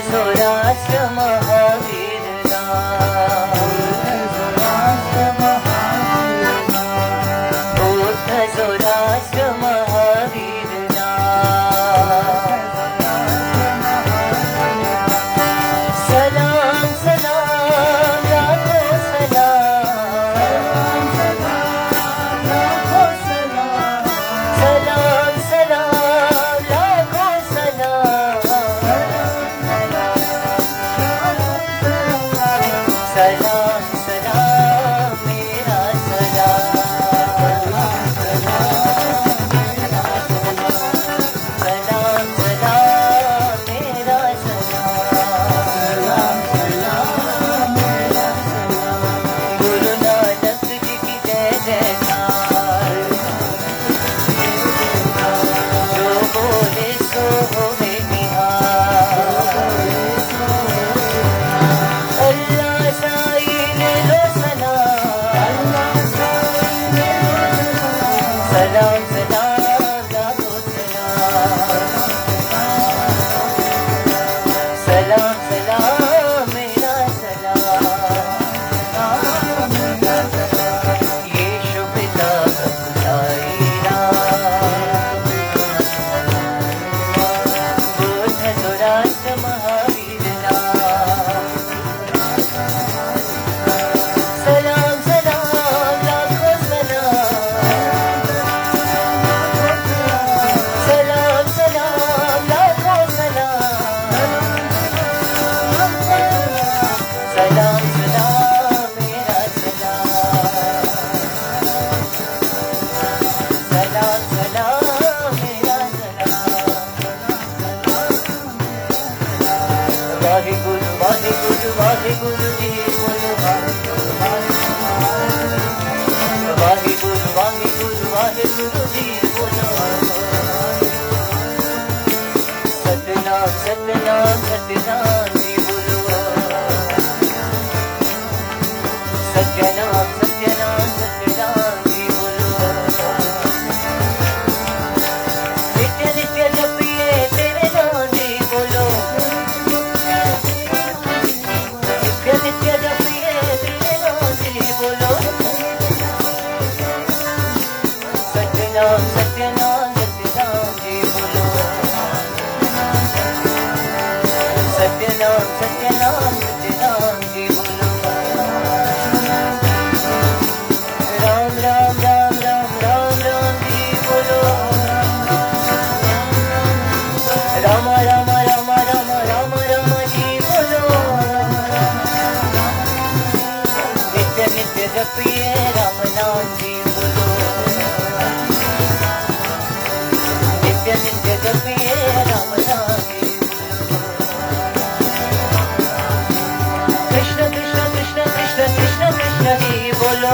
सौराष्ट्र महावीर बुद्ध सौराष्ट्र महावीर सलाम सलाम लाखो सलाम सलाम सलाम लाखो सलाम सलाम सलाम मेरा सलाम सलाम सलाम मेरा सलाम गुरु नानक जी की जय जयकार जो बोले सो होवे निहार अल्लाह साई ले लो सलाम सलाम सलाम लाखो सलाम सलाम मेरा सलाम ये शुभ लाभ बुलाईरा बुद्ध सौराष्ट्र महावीर सलाम सलाम लाखो सलाम सलाम सलाम लाखो सलाम सलाम मेरा सलाम सलाम मेरा वाहिगुरु वाहिगुरु वाहिगुरु जी बोलो वाहिगुरु वाहिगुरु वाहिगुरु जी बोलो सतनाम सतनाम सतनाम जी बोलो सत्यनाम सत्यनाम सत्यनाम जी बोलो नित्य नित्य जपिए तेरे नाम जी बोलो नित्य नित्य जपिए तेरे नाम जी बोलो सत्यनाम सत्यनाम सत्यनाम जी बोलो सत्यनाम सत्यनाम सत्यनाम जी बोलो राम राम राम राम राम राम जी बोलो राम राम राम राम राम राम जी बोलो नित्य नित्य जपिए राम नाम जी बोलो नित्य नित्य जपिए राम नाम जी कृष्ण कृष्ण कृष्ण कृष्ण कृष्ण कृष्ण जी बोलो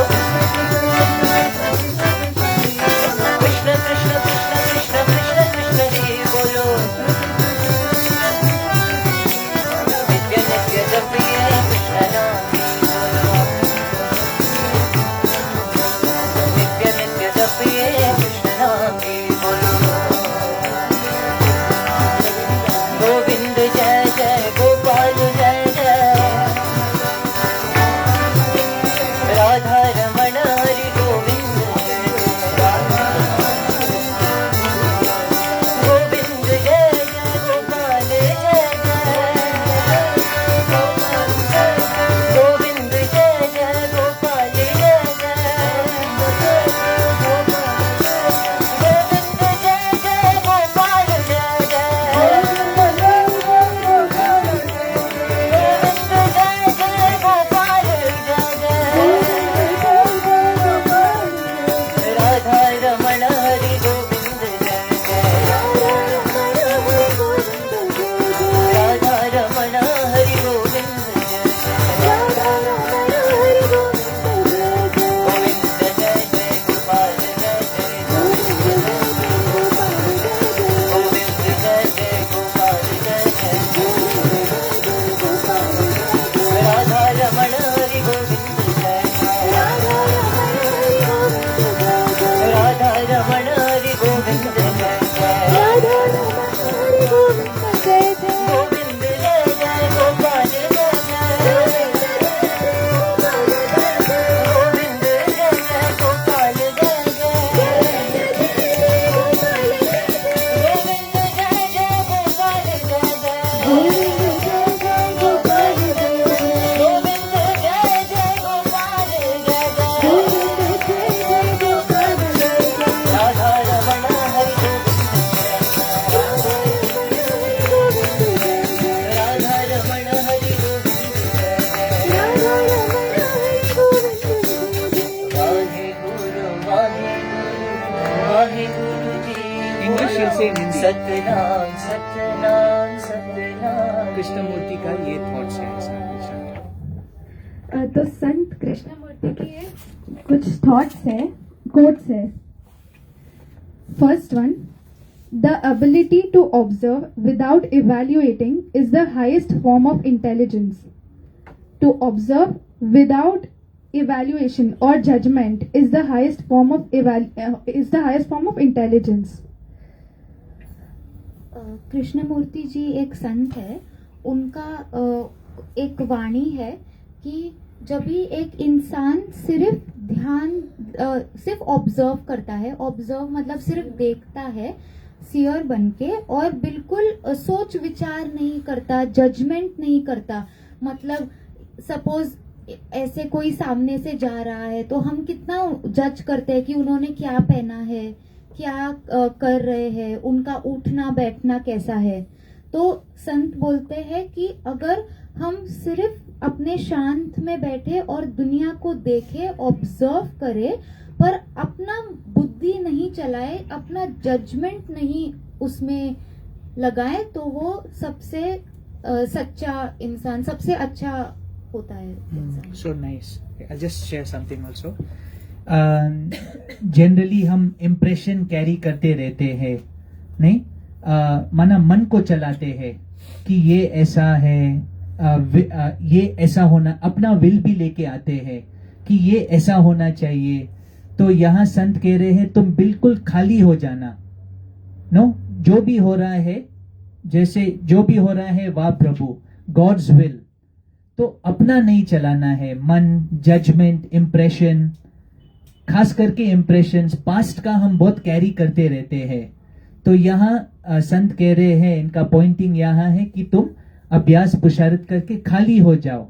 कृष्ण कृष्ण कृष्ण कृष्ण कृष्ण कृष्ण जी बोलो नित्य नित्य जपिए कृष्ण नाम जी बोलो नित्य नित्य जपिए कृष्ण नाम जी बोलो गोविंद जय जय गोपाल जय जय राधा रमण हरि गोविंद जय जय गोविंद जय जय English you'll say in Hindi. Satnam Satnam Satnam. Krishnamurthy का ये थॉट्स है ऐसा। तो संत कृष्णमूर्ति के कुछ थॉट्स है, कोट्स है। First one, the ability to observe without evaluating is the highest form of intelligence. To observe without evaluation or judgment is the highest form of intelligence. Krishnamurti ji एक संत है, उनका एक वाणी है कि जब भी एक इंसान सिर्फ ऑब्जर्व करता है, ऑब्जर्व मतलब सिर्फ देखता है सियर बन के और बिल्कुल सोच विचार नहीं करता, जजमेंट नहीं करता। मतलब सपोज ऐसे कोई सामने से जा रहा है तो हम कितना जज करते हैं कि उन्होंने क्या पहना है, क्या कर रहे हैं, उनका उठना बैठना कैसा है। तो संत बोलते हैं कि अगर हम सिर्फ अपने शांत में बैठे और दुनिया को देखे, ऑब्जर्व करे, पर अपना बुद्धि नहीं चलाए, अपना जजमेंट नहीं उसमें लगाए, तो वो सबसे सच्चा इंसान, सबसे अच्छा होता है। So nice. I'll just share something also. Generally हम इम्प्रेशन कैरी करते रहते हैं, नहीं माना मन को चलाते हैं कि ये ऐसा है, ये ऐसा होना, अपना विल भी लेके आते हैं कि ये ऐसा होना चाहिए। तो यहाँ संत कह रहे हैं तुम बिल्कुल खाली हो जाना। नो, जो भी हो रहा है, जैसे जो भी हो रहा है वाह प्रभु, गॉड्स विल। तो अपना नहीं चलाना है, मन, जजमेंट, इम्प्रेशन, खास करके इम्प्रेशंस पास्ट का हम बहुत कैरी करते रहते हैं। तो यहाँ संत कह रहे हैं, इनका पॉइंटिंग यहाँ है कि तुम अभ्यास पुरुषार्थ करके खाली हो जाओ।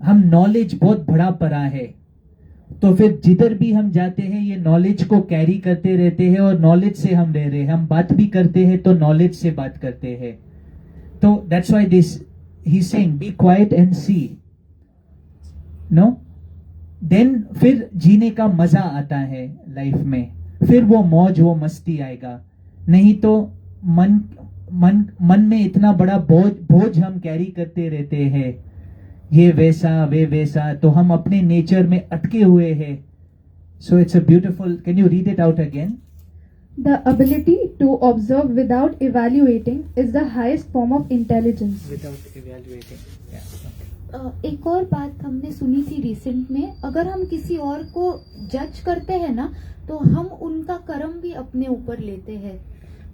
हम नॉलेज बहुत बड़ा पड़ा है, तो फिर जिधर भी हम जाते हैं ये नॉलेज को कैरी करते रहते हैं और नॉलेज से हम रह रहे हैं। हम बात भी करते हैं तो नॉलेज से बात करते हैं। तो that's why this he's saying be quiet and see, no, then फिर जीने का मजा आता है लाइफ में, फिर वो मौज, वो मस्ती आएगा। नहीं तो मन में इतना बड़ा बोझ हम कैरी करते रहते हैं, ये वैसा वे वैसा, तो हम अपने नेचर में अटके हुए हैं। So it's a beautiful, can you read it out again? The ability to observe without evaluating is the highest form of intelligence. Without evaluating. Yeah. एक और बात हमने सुनी थी रिसेंट में, अगर हम किसी और को जज करते हैं ना, तो हम उनका कर्म भी अपने ऊपर लेते हैं।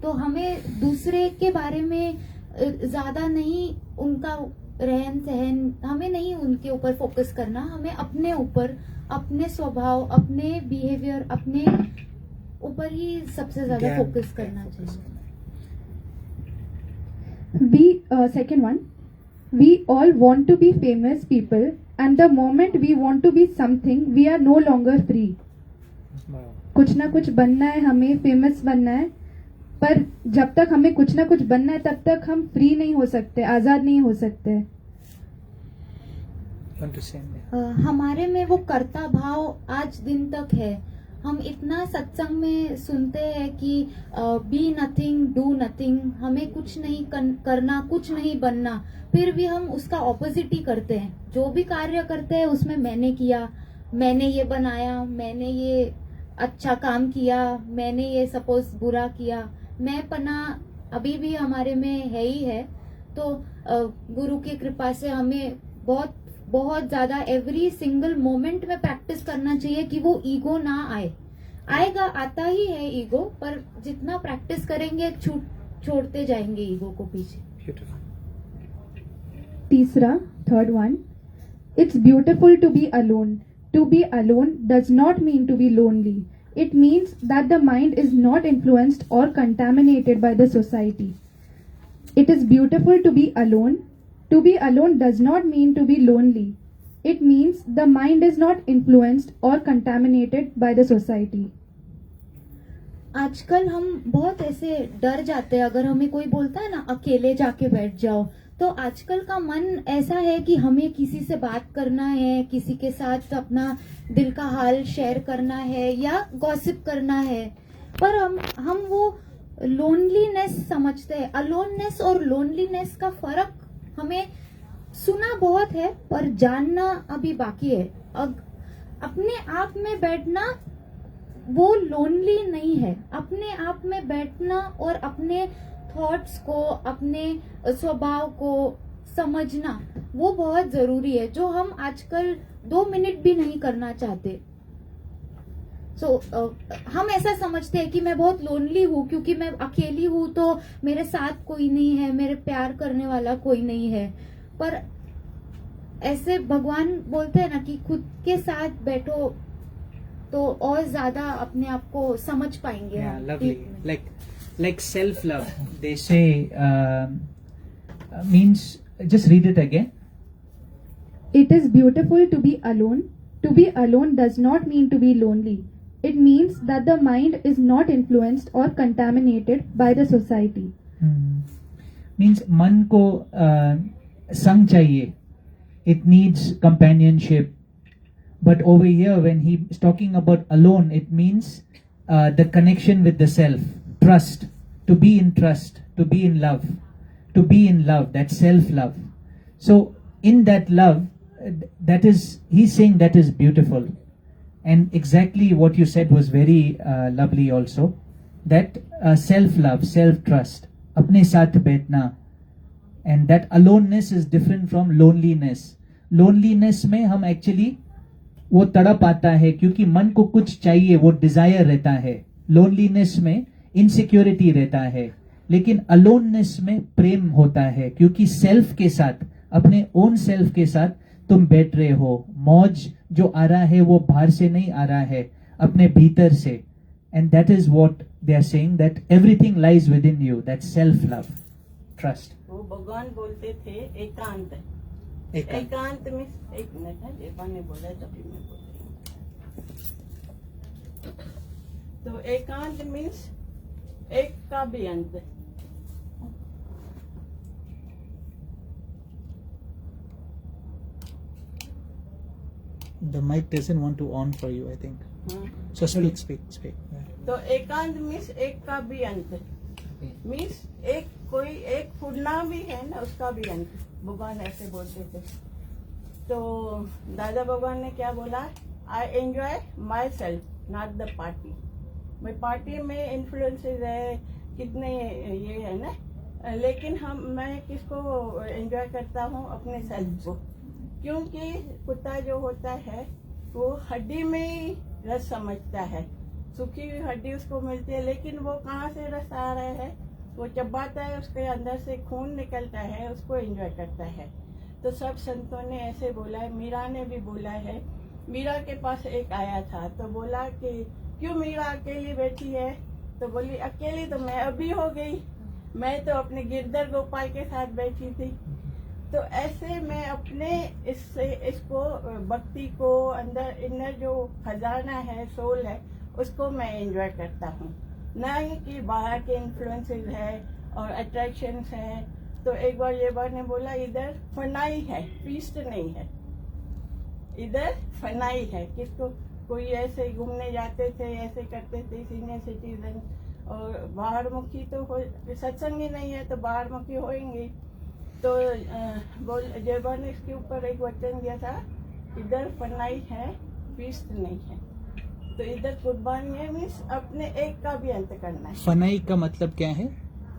तो हमें दूसरे के बारे में ज्यादा नहीं, उनका रहन सहन, हमें नहीं उनके ऊपर फोकस करना, हमें अपने ऊपर, अपने स्वभाव, अपने बिहेवियर, अपने ऊपर ही सबसे ज्यादा फोकस करना चाहिए। Second one, we all want to be famous people, and the moment we want to be something, we are no longer free. कुछ ना कुछ बनना है, हमें फेमस बनना है, पर जब तक हमें कुछ ना कुछ बनना है तब तक हम फ्री नहीं हो सकते, आजाद नहीं हो सकते। हमारे में वो कर्ता भाव आज दिन तक है। हम इतना सत्संग में सुनते हैं कि बी नथिंग डू नथिंग, हमें कुछ नहीं करना, कुछ नहीं बनना, फिर भी हम उसका ऑपोजिट ही करते हैं। जो भी कार्य करते हैं उसमें मैंने किया, मैंने ये बनाया, मैंने ये अच्छा काम किया, मैंने ये सपोज बुरा किया, मैं पना अभी भी हमारे में है ही है। तो गुरु की कृपा से हमें बहुत बहुत ज्यादा एवरी सिंगल मोमेंट में प्रैक्टिस करना चाहिए कि वो ईगो ना आए। आएगा, आता ही है ईगो, पर जितना प्रैक्टिस करेंगे छोड़ते जाएंगे ईगो को पीछे। तीसरा, third one, it's beautiful to be alone. To be alone does not mean to be lonely. It means that the mind is not influenced or contaminated by the society. It is beautiful to be alone. To be alone does not mean to be lonely. It means the mind is not influenced or contaminated by the society. आजकल हम बहुत ऐसे डर जाते हैं, अगर हमें कोई बोलता है ना अकेले जाके बैठ जाओ, तो आजकल का मन ऐसा है कि हमें किसी से बात करना है, किसी के साथ अपना दिल का हाल शेयर करना है या गॉसिप करना है, पर हम वो लोनलीनेस समझते हैं। अलोननेस और लोनलीनेस का फर्क हमें सुना बहुत है पर जानना अभी बाकी है। अपने आप में बैठना वो लोनली नहीं है। अपने आप में बैठना और अपने थॉट्स को, अपने स्वभाव को समझना वो बहुत जरूरी है, जो हम आजकल 2 मिनट भी नहीं करना चाहते। हम ऐसा समझते हैं कि मैं बहुत लोनली हूँ क्योंकि मैं अकेली हूँ, तो मेरे साथ कोई नहीं है, मेरे प्यार करने वाला कोई नहीं है। पर ऐसे भगवान बोलते हैं ना कि खुद के साथ बैठो तो और ज्यादा अपने आप को समझ पाएंगे। Yeah, हम lovely. deep में। Like self-love. They say means. Just read it again. It is beautiful to be alone. To be alone does not mean to be lonely. It means that the mind is not influenced or contaminated by the society. Means मन को संग चाहिए. It needs companionship. But over here, when he is talking about alone, it means the connection with the self, trust, to be in trust, to be in love, that self-love. So in that love, that is, he's saying that is beautiful. And exactly what you said was very lovely also, that self-love, self-trust, अपने साथ बैठना. And that aloneness is different from loneliness. Loneliness में हम actually वो तड़प आता है क्योंकि मन को कुछ चाहिए, वो डिजायर रहता है. लोनलीनेस में इनसिक्योरिटी रहता है, लेकिन अलोननेस में प्रेम होता है क्योंकि सेल्फ के साथ, अपने ओन सेल्फ के साथ तुम बैठ रहे हो. मौज जो आ रहा है वो बाहर से नहीं आ रहा है, अपने भीतर से. And that is what they are saying, that everything lies within you, that self love, trust. वो भगवान बोलते थे एकांत में। एक मिनट है, देवा ने बोला तभी मैं बोल रही हूँ। तो एकांत मीन्स एक का भी अंत। The mic doesn't want to on for you, I think. So speak. तो एकांत मीन्स एक का भी अंत, मीन्स एक कोई एक फूलना भी है ना, उसका भी अंत। भगवान ऐसे बोलते थे। तो दादा भगवान ने क्या बोला, I enjoy my self not the party. मैं पार्टी में इन्फ्लुएंसेस है कितने ये है ना, लेकिन मैं किसको एंजॉय करता हूँ, अपने सेल्फ को। क्योंकि कुत्ता जो होता है वो हड्डी में ही रस समझता है, सूखी हुई हड्डी उसको मिलती है, लेकिन वो कहाँ से रस आ रहा है, वो चबाता है, उसके अंदर से खून निकलता है, उसको एंजॉय करता है। तो सब संतों ने ऐसे बोला है, मीरा ने भी बोला है। मीरा के पास एक आया था तो बोला कि क्यों मीरा अकेली बैठी है, तो बोली अकेली तो मैं अभी हो गई, मैं तो अपने गिरधर गोपाल के साथ बैठी थी। तो ऐसे मैं अपने इसको भक्ति को अंदर इनर जो खजाना है, सोल है, उसको मैं एंजॉय करता हूँ, ना कि बाहर के इन्फ्लुएंसेस है और अट्रैक्शंस है। तो एक बार ये बार ने बोला इधर फनाई है, फीस्ट नहीं है, इधर फनाई है। किसको कोई ऐसे घूमने जाते थे, ऐसे करते थे सीनियर सिटीजन, और बाहर मुखी तो सत्संग ही नहीं है तो बाहर मुखी होंगे। तो जयबान ने इसके ऊपर एक वचन दिया था, इधर फनाई है, फीस्ट नहीं है। तो इधर कुर्बानी है, मीन्स अपने एक का भी अंत करना है। फनाई का मतलब क्या है?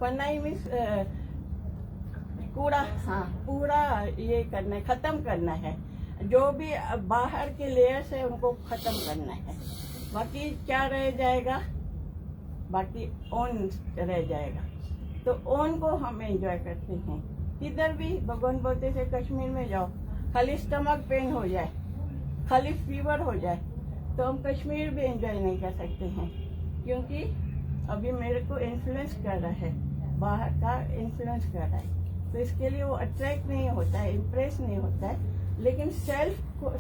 फनाई मीन्स कूड़ा, हाँ, पूरा ये करना है, खत्म करना है। जो भी बाहर के लेयर्स है उनको खत्म करना है। बाकी क्या रह जाएगा, बाकी ओन रह जाएगा। तो ओन को हम एंजॉय करते हैं। किधर भी भगवान बोलते थे, कश्मीर में जाओ, खाली स्टमक पेन हो जाए, खाली फीवर हो जाए, तो हम कश्मीर भी एंजॉय नहीं कर सकते हैं, क्योंकि अभी मेरे को इन्फ्लुएंस कर रहा है। बाहर का इन्फ्लुएंस कर रहा है, तो इसके लिए वो अट्रैक्ट नहीं होता है, इम्प्रेस नहीं होता है, लेकिन सेल्फ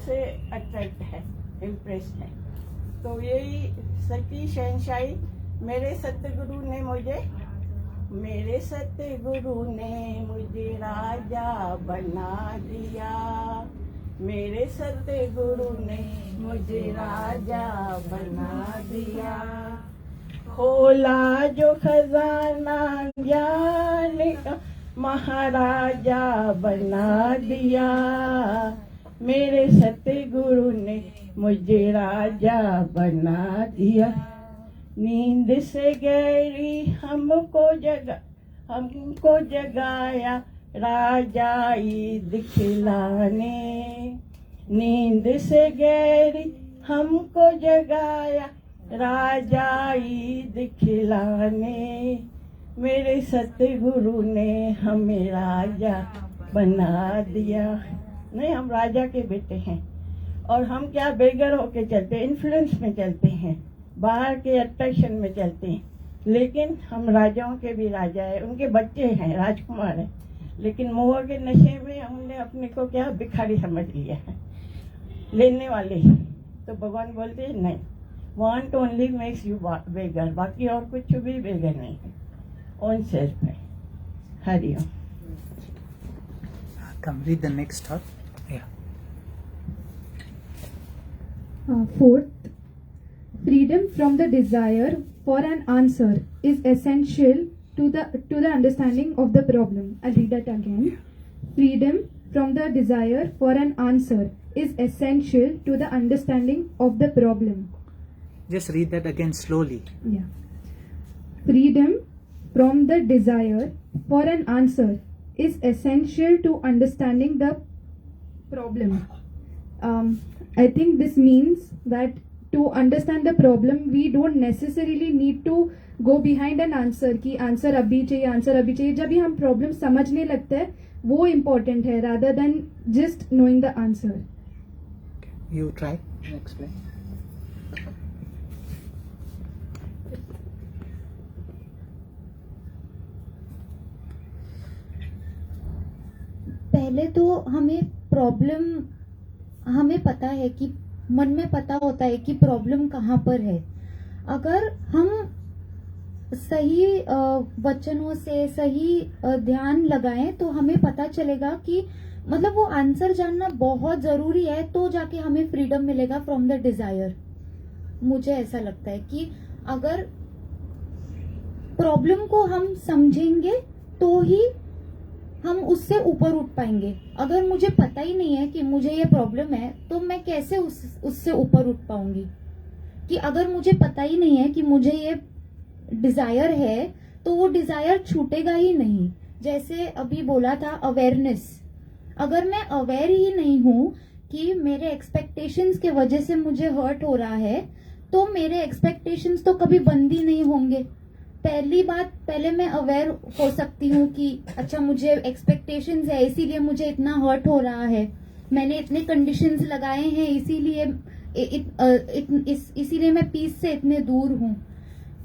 से अट्रैक्ट है, इम्प्रेस है। तो यही सती शहनशाही मेरे सतगुरु ने मुझे राजा बना दिया, मेरे सतगुरु ने मुझे राजा बना दिया, खोला जो खजाना ज्ञान का महाराजा बना दिया, मेरे सतगुरु ने मुझे राजा बना दिया। नींद से गहरी हमको जगाया राजाई दिखलाने, नींद से गहरी हमको जगाया राजाई दिखलाने, मेरे सतगुरु ने हमें राजा बना दिया। नहीं, हम राजा के बेटे हैं, और हम क्या बेगर होके चलते हैं, इन्फ्लुएंस में चलते हैं, बाहर के अट्रैक्शन में चलते हैं, लेकिन हम राजाओं के भी राजा हैं, उनके बच्चे हैं, राजकुमार हैं, लेकिन मोह के नशे में हमने अपने को क्या भिखारी समझ लिया है, लेने वाले। तो भगवान बोलते हैं नहीं, वांट ओनली मेक्स यू बेगर, बाकी और कुछ भी बेगर नहीं है, ओन सेल्फ है। Hariom. Come, read the next thought. Yeah. Fourth, freedom from the desire for an answer is essential to the understanding of the problem. I'll read that again. Freedom from the desire for an answer is essential to the understanding of the problem. Just read that again slowly. Yeah. Freedom from the desire for an answer is essential to understanding the problem. I think this means that to understand the problem, we don't necessarily need to go behind an answer कि answer अभी चाहिए। जब भी हम problem समझने लगते हैं वो इम्पोर्टेंट है, rather than just knowing the answer. You try and explain. पहले तो हमें पता है कि मन में पता होता है कि प्रॉब्लम कहाँ पर है। अगर हम सही वचनों से सही ध्यान लगाएं तो हमें पता चलेगा कि मतलब वो आंसर जानना बहुत जरूरी है, तो जाके हमें फ्रीडम मिलेगा फ्रॉम द डिजायर। मुझे ऐसा लगता है कि अगर प्रॉब्लम को हम समझेंगे तो ही हम उससे ऊपर उठ पाएंगे। अगर मुझे पता ही नहीं है कि मुझे ये प्रॉब्लम है तो मैं कैसे उससे ऊपर उठ पाऊंगी। कि अगर मुझे पता ही नहीं है कि मुझे ये डिजायर है तो वो डिजायर छूटेगा ही नहीं। जैसे अभी बोला था अवेयरनेस, अगर मैं अवेयर ही नहीं हूं कि मेरे एक्सपेक्टेशंस के वजह से मुझे हर्ट हो रहा है तो मेरे एक्सपेक्टेशंस तो कभी बंद ही नहीं होंगे। पहले मैं अवेयर हो सकती हूँ कि अच्छा मुझे एक्सपेक्टेशंस है इसीलिए मुझे इतना हर्ट हो रहा है, मैंने इतने कंडीशंस लगाए हैं इसीलिए मैं पीस से इतने दूर हूँ।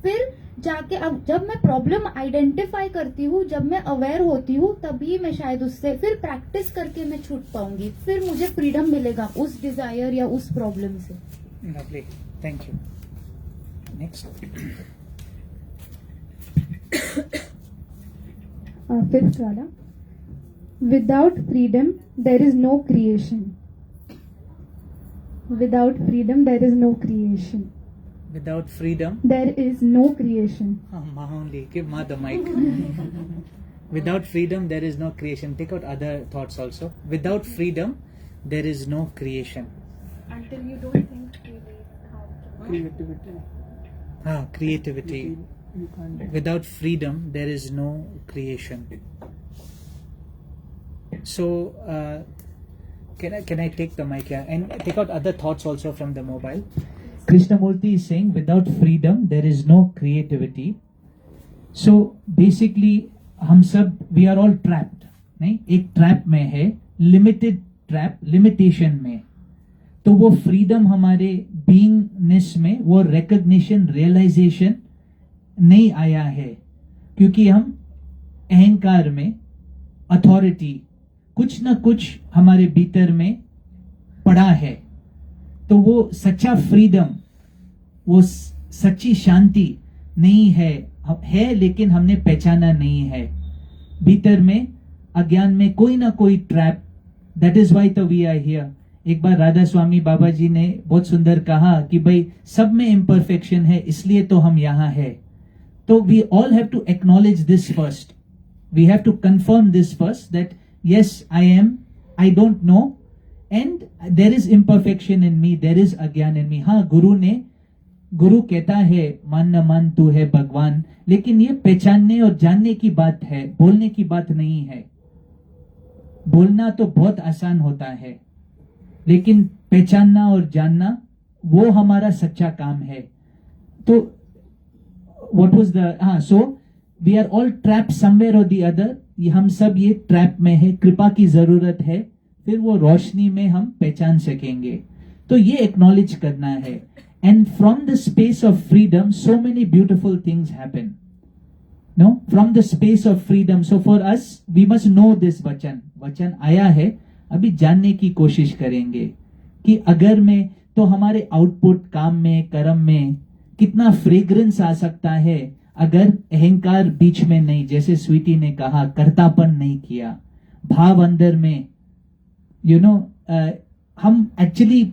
फिर जाके अब जब मैं प्रॉब्लम आइडेंटिफाई करती हूँ, जब मैं अवेयर होती हूँ, तभी मैं शायद उससे फिर प्रैक्टिस करके मैं छूट पाऊंगी, फिर मुझे फ्रीडम मिलेगा उस डिजायर या उस प्रॉब्लम से। Lovely. Thank you. Next. Fifth wala. Without freedom, there is no creation. Without freedom, there is no creation. Without freedom, There is no creation. only give Ma the mic. Without freedom, there is no creation. Take out other thoughts also. Without freedom, there is no creation. Until you don't think freely, how Creativity. Without freedom, there is no creation. So, can I take the mic here and take out other thoughts also from the mobile? Krishnamurti is saying without freedom there is no creativity. So basically हम सब we are all trapped, नहीं, एक trap में है, limited trap, limitation में। तो वो freedom हमारे बीइंगनेस में, वो रिकग्निशन, रियलाइजेशन नहीं आया है, क्योंकि हम अहंकार में, अथॉरिटी, कुछ ना कुछ हमारे भीतर में पड़ा है, तो वो सच्चा फ्रीडम, वो सच्ची शांति नहीं है लेकिन हमने पहचाना नहीं है। भीतर में अज्ञान में कोई ना कोई ट्रैप, दैट इज वाई तो वी आर हियर। एक बार राधा स्वामी बाबा जी ने बहुत सुंदर कहा कि भाई सब में इम्परफेक्शन है, इसलिए तो हम यहाँ है। तो we all have to acknowledge this first, we have to confirm this first that yes, I don't know, and there is imperfection in me, there is अज्ञान in me। हाँ, गुरु कहता है मान न मान तू है भगवान, लेकिन ये पहचानने और जानने की बात है, बोलने की बात नहीं है। बोलना तो बहुत आसान होता है, लेकिन पहचानना और जानना वो हमारा सच्चा काम है। तो what was the so we are all trapped somewhere or the other। हम सब ये ट्रैप में है, कृपा की जरूरत है, फिर वो रोशनी में हम पहचान सकेंगे। तो ये एक्नॉलेज करना है। And from the space of freedom so many beautiful things happen, no, from the space of freedom. So for us we must know this वचन आया है, अभी जानने की कोशिश करेंगे कि अगर में तो हमारे आउटपुट, काम में, कर्म में कितना फ्रेग्रेंस आ सकता है अगर अहंकार बीच में नहीं, जैसे स्वीटी ने कहा, कर्तापन नहीं किया, भाव अंदर में, हम एक्चुअली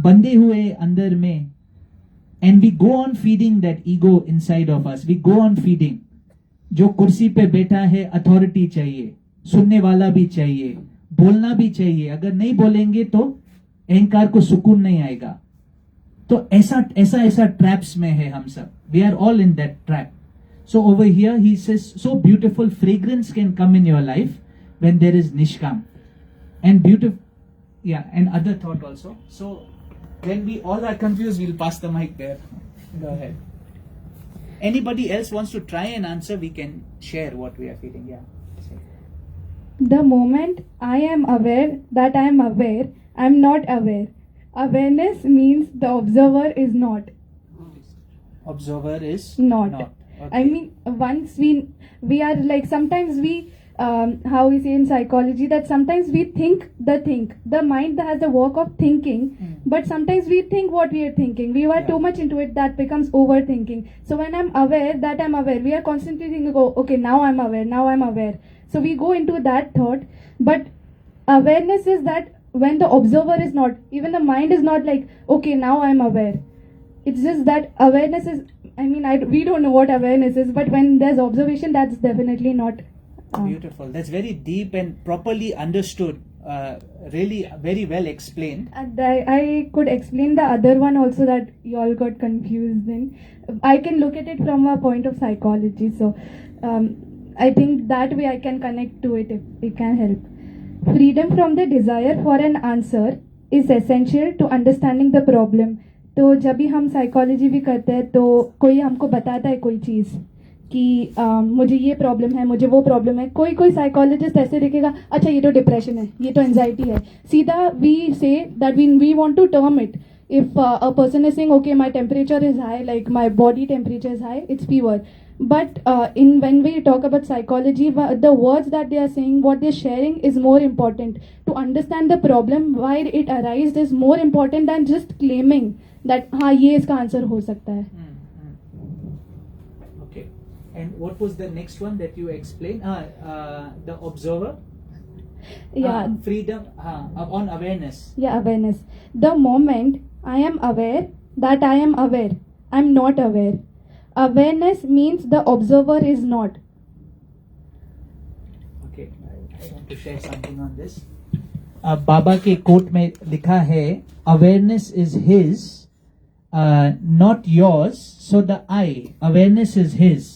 बंधे हुए अंदर में, and we go on feeding that ego inside of us, we go on feeding. जो कुर्सी पे बैठा है, अथॉरिटी चाहिए, सुनने वाला भी चाहिए, बोलना भी चाहिए, अगर नहीं बोलेंगे तो अहंकार को सुकून नहीं आएगा। तो ऐसा ट्रैप्स में है हम सब, we are all in that trap। So over here he says so beautiful fragrance can come in your life when there is nishkam, and beautiful, and other thought also। So when we all are confused, we'll pass the mic there, go ahead। Anybody else wants to try and answer, we can share what we are feeling। The moment I am aware that I am aware, I am not aware। Awareness means the observer is not। Observer is not। Okay. I mean, once we are like, sometimes we how we say in psychology that sometimes we think the mind that has the work of thinking, but sometimes we think what we are thinking, we are too much into it, that becomes overthinking। So when I'm aware that I'm aware, we are constantly thinking, oh, okay, now I'm aware, so we go into that thought। But awareness is that when the observer is not, even the mind is not like, okay, now I'm aware, it's just that awareness is, I mean, we don't know what awareness is, but when there's observation, that's definitely not beautiful। That's very deep and properly understood, really very well explained। And I could explain the other one also that you all got confused in। I can look at it from a point of psychology, so I think that way I can connect to it if it can help। Freedom from the desire for an answer is essential to understanding the problem। तो जब भी हम psychology भी करते हैं तो कोई हमको बताता है कोई चीज़ कि मुझे ये प्रॉब्लम है, मुझे वो प्रॉब्लम है, कोई साइकोलॉजिस्ट ऐसे देखेगा, अच्छा ये तो डिप्रेशन है, ये तो एंजाइटी है, सीधा we say that we want to term it. If a person is saying okay my temperature is high, like my body temperature is high, it's fever. But when we talk about psychology, the words that they are saying, what they are sharing is more important. To understand the problem, why it arises, is more important than just claiming that हाँ ये इसका answer हो सकता है। Okay. And what was the next one that you explained? The observer. Yeah. Freedom. On awareness. Yeah, awareness. The moment I am aware that I am aware, I am not aware। Awareness means the observer is not। Okay, I want to share something on this। बाबा के coat में लिखा है, awareness is his, not yours, so the I, awareness is his,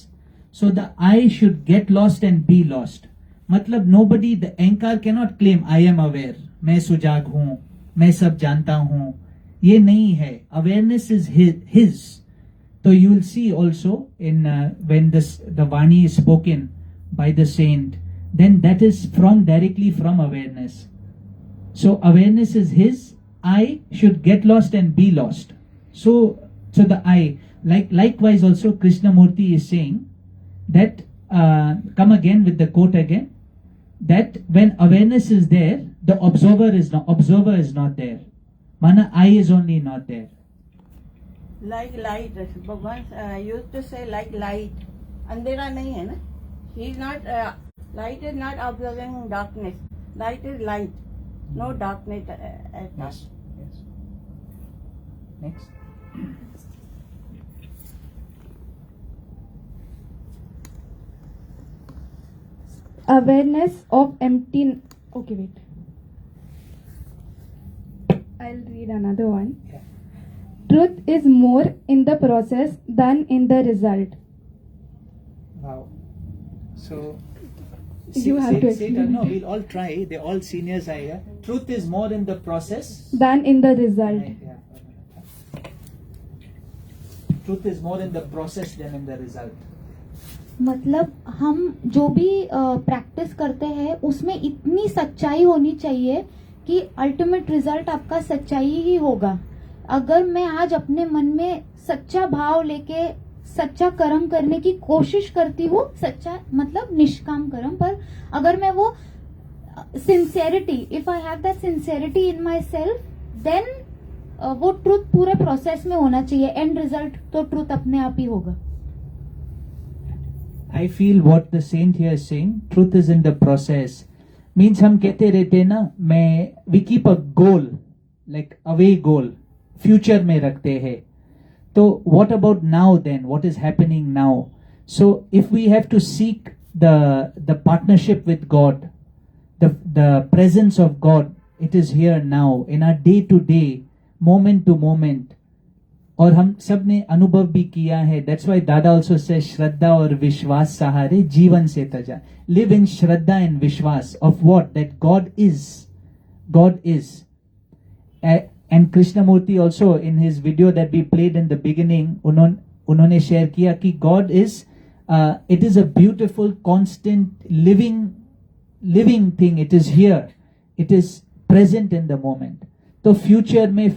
so the I should get lost and be lost। मतलब nobody, the अहंकार cannot claim I am aware, मैं सुजाग हूँ, मैं सब जानता हूँ, ये नहीं है। Awareness is his। So you will see also in when the Vani is spoken by the saint, then that is directly from awareness। So awareness is his, I should get lost and be lost। So the I, likewise also Krishnamurti is saying that come again with the quote again, that when awareness is there, the observer is not there. Mana I is only not there. Like light, Bhagwan used to say like light. अंधेरा नहीं है ना. He is not. Light is not observing darkness. Light is light. No darkness at all. Yes. Yes. Next. Awareness of empty. Okay, wait. I'll read another one. Yeah. Truth is more in the process than in the result. Wow. So. You have to explain. No, we'll all try. They're all seniors are here. Truth is more in the process. Than in the result. Yeah. Truth is more in the process than in the result. मतलब हम जो भी practice करते हैं उसमें इतनी सच्चाई होनी चाहिए कि अल्टीमेट रिजल्ट आपका सच्चाई ही होगा. अगर मैं आज अपने मन में सच्चा भाव लेके सच्चा कर्म करने की कोशिश करती हूँ, सच्चा मतलब निष्काम कर्म, पर अगर मैं वो sincerity, if I have that sincerity in myself, then वो ट्रुथ पूरे प्रोसेस में होना चाहिए. एंड रिजल्ट तो ट्रुथ अपने आप ही होगा. I feel what the saint here is saying, truth is in the process. Means हम कहते रहते हैं ना, we keep a goal, like away goal, future में रखते हैं. So what about now then? What is happening now? So if we have to seek the partnership with God, the presence of God, it is here now, in our day to day, moment to moment. और हम सब ने अनुभव भी किया है. That's why Dada also says श्रद्धा और विश्वास सहारे जीवन से तजा. Live in श्रद्धा and विश्वास of what? That God is. God is. And Krishnamurti also in his video that we played in the beginning, उन्होंने share किया कि God is, it is a beautiful, constant, living thing. It is here. It is present in the moment. तो future में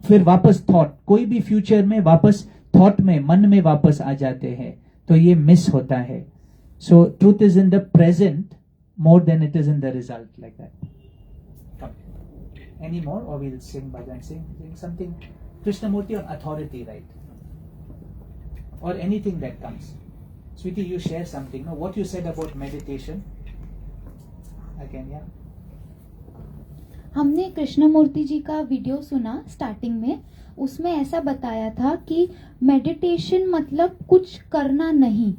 फिर वापस thought, कोई भी future में वापस थॉट में, मन में वापस आ जाते हैं, तो ये मिस होता है. So truth is in the present more than it is in the result, like that. Any more, or we'll sing bhajan, sing something. Krishnamurti on authority, right? Or anything that comes. Sweetie, you share something. No, what you said about meditation. Again, yeah. हमने कृष्णमूर्ति जी का video सुना starting में. उसमें ऐसा बताया था कि meditation मतलब कुछ करना नहीं,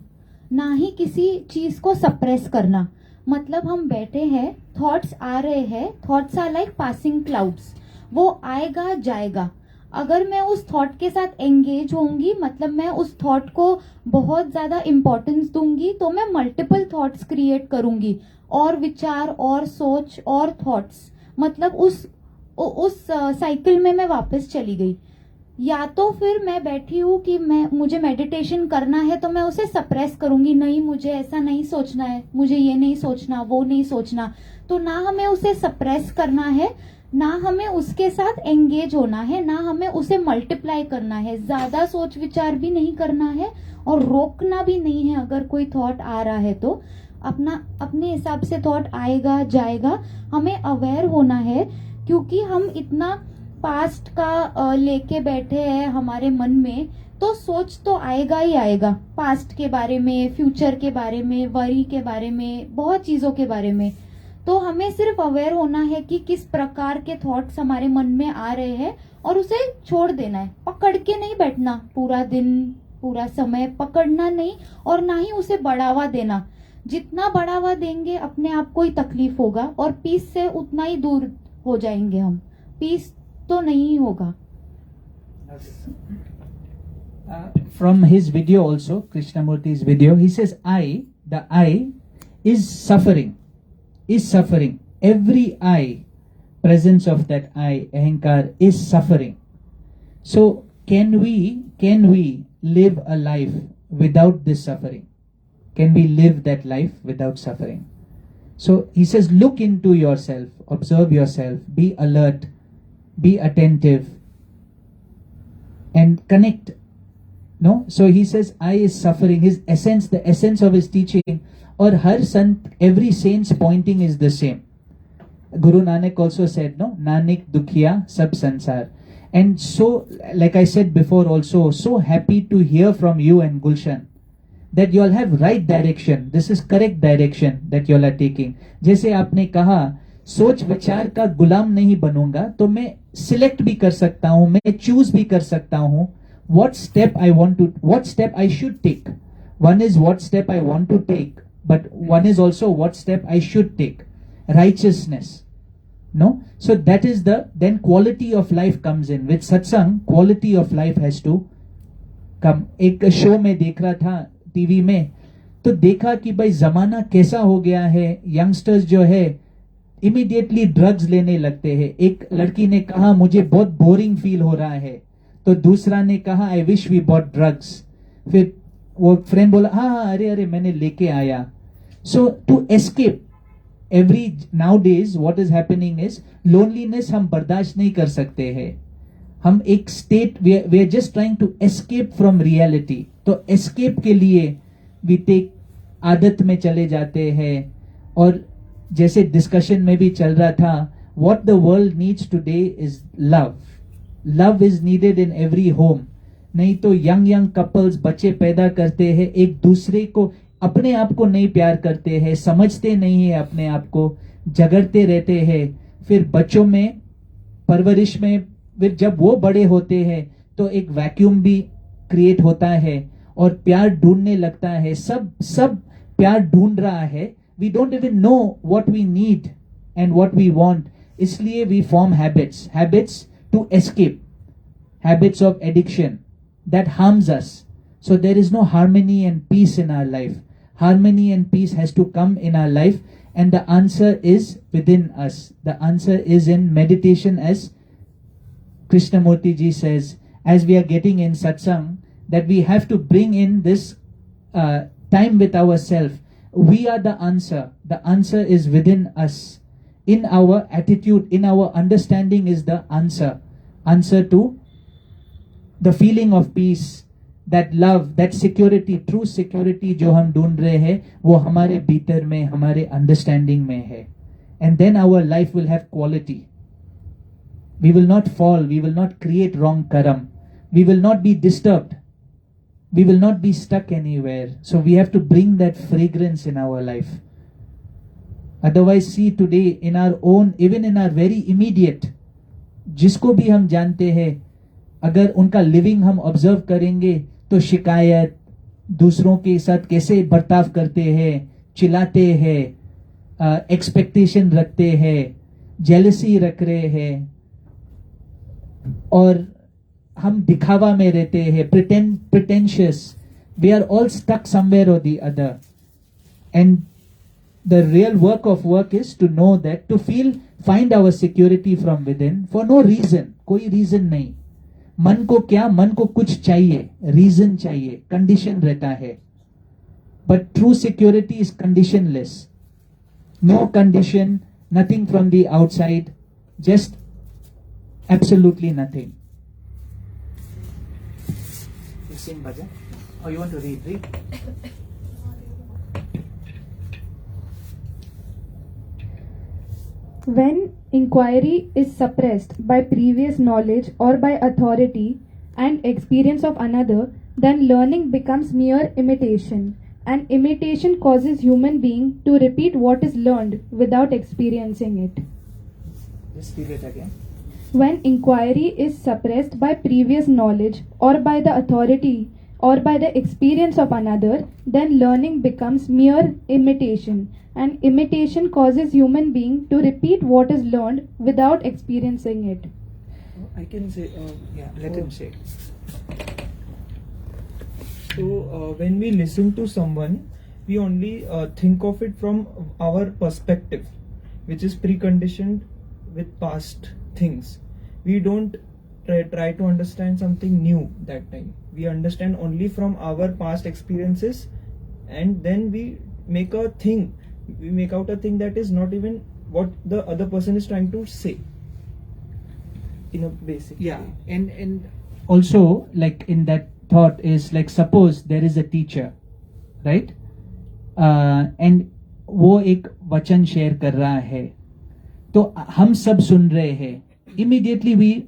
ना ही किसी चीज को सप्रेस करना. मतलब हम बैठे हैं, थॉट्स आ रहे हैं, thoughts are like passing clouds, वो आएगा जाएगा. अगर मैं उस थॉट के साथ एंगेज होंगी, मतलब मैं उस थॉट को बहुत ज्यादा इम्पोर्टेंस दूंगी, तो मैं मल्टीपल थॉट्स क्रिएट करूंगी, और विचार और सोच और थॉट्स, मतलब उस साइकिल में मैं वापस चली गई. या तो फिर मैं बैठी हूँ कि मुझे मेडिटेशन करना है, तो मैं उसे सप्रेस करूंगी, नहीं मुझे ऐसा नहीं सोचना है, मुझे ये नहीं सोचना, वो नहीं सोचना. तो ना हमें उसे सप्रेस करना है, ना हमें उसके साथ एंगेज होना है, ना हमें उसे मल्टीप्लाई करना है. ज्यादा सोच विचार भी नहीं करना है और रोकना भी नहीं है. अगर कोई थॉट आ रहा है तो अपने हिसाब से थॉट आएगा जाएगा, हमें अवेयर होना है, क्योंकि हम इतना पास्ट का लेके बैठे हैं हमारे मन में, तो सोच तो आएगा ही आएगा, पास्ट के बारे में, फ्यूचर के बारे में, वरी के बारे में, बहुत चीजों के बारे में. तो हमें सिर्फ अवेयर होना है कि किस प्रकार के थॉट्स हमारे मन में आ रहे हैं, और उसे छोड़ देना है. पकड़ के नहीं बैठना पूरा दिन, पूरा समय पकड़ना नहीं, और ना ही उसे बढ़ावा देना. जितना बढ़ावा देंगे अपने आप को ही तकलीफ होगा, और पीस से उतना ही दूर हो जाएंगे हम. पीस तो नहीं होगा. From his video also, Krishnamurti's video, he says the I is suffering. Every I, presence of that I, ahankar, is suffering. So can we live a life without this suffering? Can we live that life without suffering? So he says, look into yourself, observe yourself, be alert, be attentive, and connect No, so he says I is suffering. His essence, the essence of his teaching, or her sant, every saint's pointing is the same. Guru Nanak also said, no, Nanak Dukhiya Sab Sansar. And so, like I said before also, so happy to hear from you and Gulshan that you all have right direction. This is correct direction that you all are taking. जैसे आपने कहा, सोच विचार का गुलाम नहीं बनूंगा, तो मैं सिलेक्ट भी कर सकता हूं, मैं चूज भी कर सकता हूं. What step I should take. One is what step I want to take, but one is also what step I should take. Righteousness. No? So that is then quality of life comes in. With satsang, quality of life has to come. एक show में देख रहा था TV में, तो देखा कि भाई जमाना कैसा हो गया है. यंगस्टर्स जो है इमीडिएटली ड्रग्स लेने लगते हैं. एक लड़की ने कहा मुझे बहुत बोरिंग फील हो रहा है, तो दूसरा ने कहा I wish we bought drugs. फिर वो फ्रेंड बोला हाँ अरे मैंने लेके आया. So to escape every nowadays what is happening is loneliness हम बर्दाश्त नहीं कर सकते हैं. हम एक state we are just trying to escape from reality. तो एस्केप के लिए वी टेक आदत में चले जाते हैं. और जैसे डिस्कशन में भी चल रहा था, what the world needs today is love. Love is needed in every home. नहीं तो यंग कपल्स बच्चे पैदा करते हैं, एक दूसरे को अपने आप को नहीं प्यार करते हैं, समझते नहीं है अपने आप को, झगड़ते रहते हैं. फिर बच्चों में परवरिश में फिर जब वो बड़े होते हैं तो एक वैक्यूम भी क्रिएट होता है और प्यार ढूंढने लगता है. सब प्यार ढूंढ रहा है. We don't even know what we need and what we want. इसलिए we form habits to escape, habits of addiction that harms us. So there is no harmony and peace in our life. Harmony and peace has to come in our life, and the answer is within us. The answer is in meditation, as Krishnamurti ji says, as we are getting in satsang, that we have to bring in this time with ourselves. We are the answer. The answer is within us. In our attitude, in our understanding is the answer to the feeling of peace, that love, that security, true security जो हम ढूंढ रहे हैं, वो हमारे भीतर में, हमारे understanding में है. And then our life will have quality. We will not fall, we will not create wrong karam, we will not be disturbed, we will not be stuck anywhere. So we have to bring that fragrance in our life. Otherwise, see today in our own, even in our very immediate, जिसको भी हम जानते हैं, अगर उनका living हम observe करेंगे तो शिकायत, दूसरों के साथ कैसे बर्ताव करते हैं, चिल्लाते हैं, एक्सपेक्टेशन रखते हैं, जेलसी रख रहे हैं, और हम दिखावा में रहते हैं, pretentious. We are all stuck somewhere or the other. And the real work is to know that, to find our security from within for no reason. कोई रीजन नहीं. मन को क्या, मन को कुछ चाहिए, रीजन चाहिए, कंडीशन रहता है. But true security is conditionless. No condition, nothing from the outside, just absolutely nothing. You sing bhajan? Or you want to read? When inquiry is suppressed by previous knowledge or by authority and experience of another, then learning becomes mere imitation, and imitation causes human being to repeat what is learned without experiencing it. Just read it again. When inquiry is suppressed by previous knowledge or by the authority or by the experience of another, then learning becomes mere imitation, and imitation causes human being to repeat what is learned without experiencing it. I can say, Yeah, let him say. so when we listen to someone, we only think of it from our perspective, which is preconditioned with past things. We don't try to understand something new that time. We understand only from our past experiences, and then we make out a thing that is not even what the other person is trying to say, in a basic Yeah, way. and also like in that thought is like, suppose there is a teacher, right? And वो एक वचन share कर रहा है, तो हम सब सुन रहे हैं. Immediately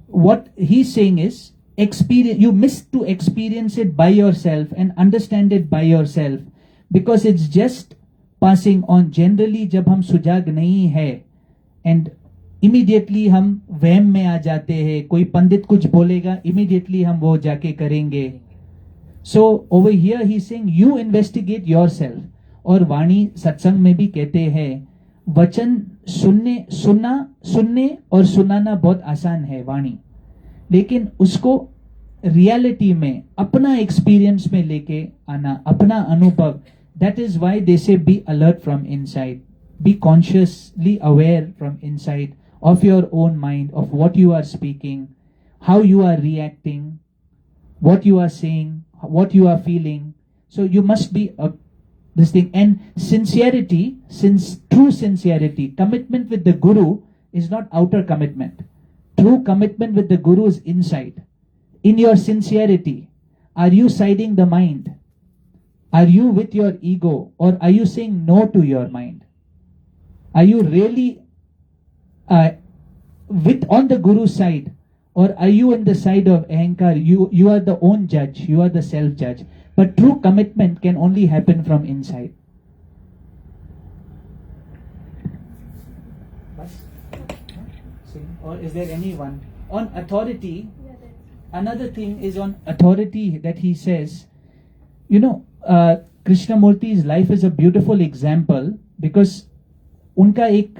what he's saying is, you miss to experience it by yourself and understand it by yourself, because it's just passing on. Generally जब हम सुजाग नहीं है and immediately हम वहम में आ जाते हैं, कोई पंडित कुछ बोलेगा, immediately हम वो जाके करेंगे. So over here he's saying you investigate yourself. और वाणी सत्संग में भी कहते हैं, वचन सुनने और सुनाना बहुत आसान है वाणी, लेकिन उसको रियलिटी में अपना एक्सपीरियंस में लेके आना, अपना अनुभव. दैट इज व्हाई दे से be alert from inside, B consciously aware from inside of your own mind, of what you are speaking, how you are reacting, what you are saying, what you are feeling. So you must be this thing. And sincerity, true sincerity, commitment with the Guru is not outer commitment. True commitment with the Guru is inside. In your sincerity, are you siding the mind? Are you with your ego, or are you saying no to your mind? Are you really on the Guru's side, or are you in the side of ahankar? You are the own judge, you are the self judge. But true commitment can only happen from inside. Or is there anyone on authority? Another thing is on authority that he says, Krishnamurti's life is a beautiful example, because उनका एक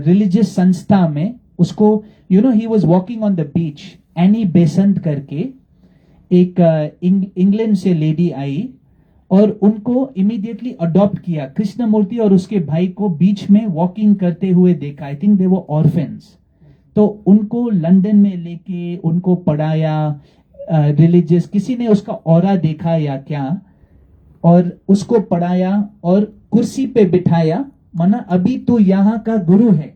religious संस्था में उसको he was walking on the beach. Annie Besant करके एक England से lady आई और उनको इमीडिएटली अडॉप्ट किया. कृष्णमूर्ति और उसके भाई को बीच में वॉकिंग करते हुए देखा. आई थिंक दे वो ऑर्फेन्स. तो उनको लंदन में लेके उनको पढ़ाया, रिलीजियस किसी ने उसका ऑरा देखा या क्या, और उसको पढ़ाया और कुर्सी पे बिठाया. माना अभी तू यहाँ का गुरु है,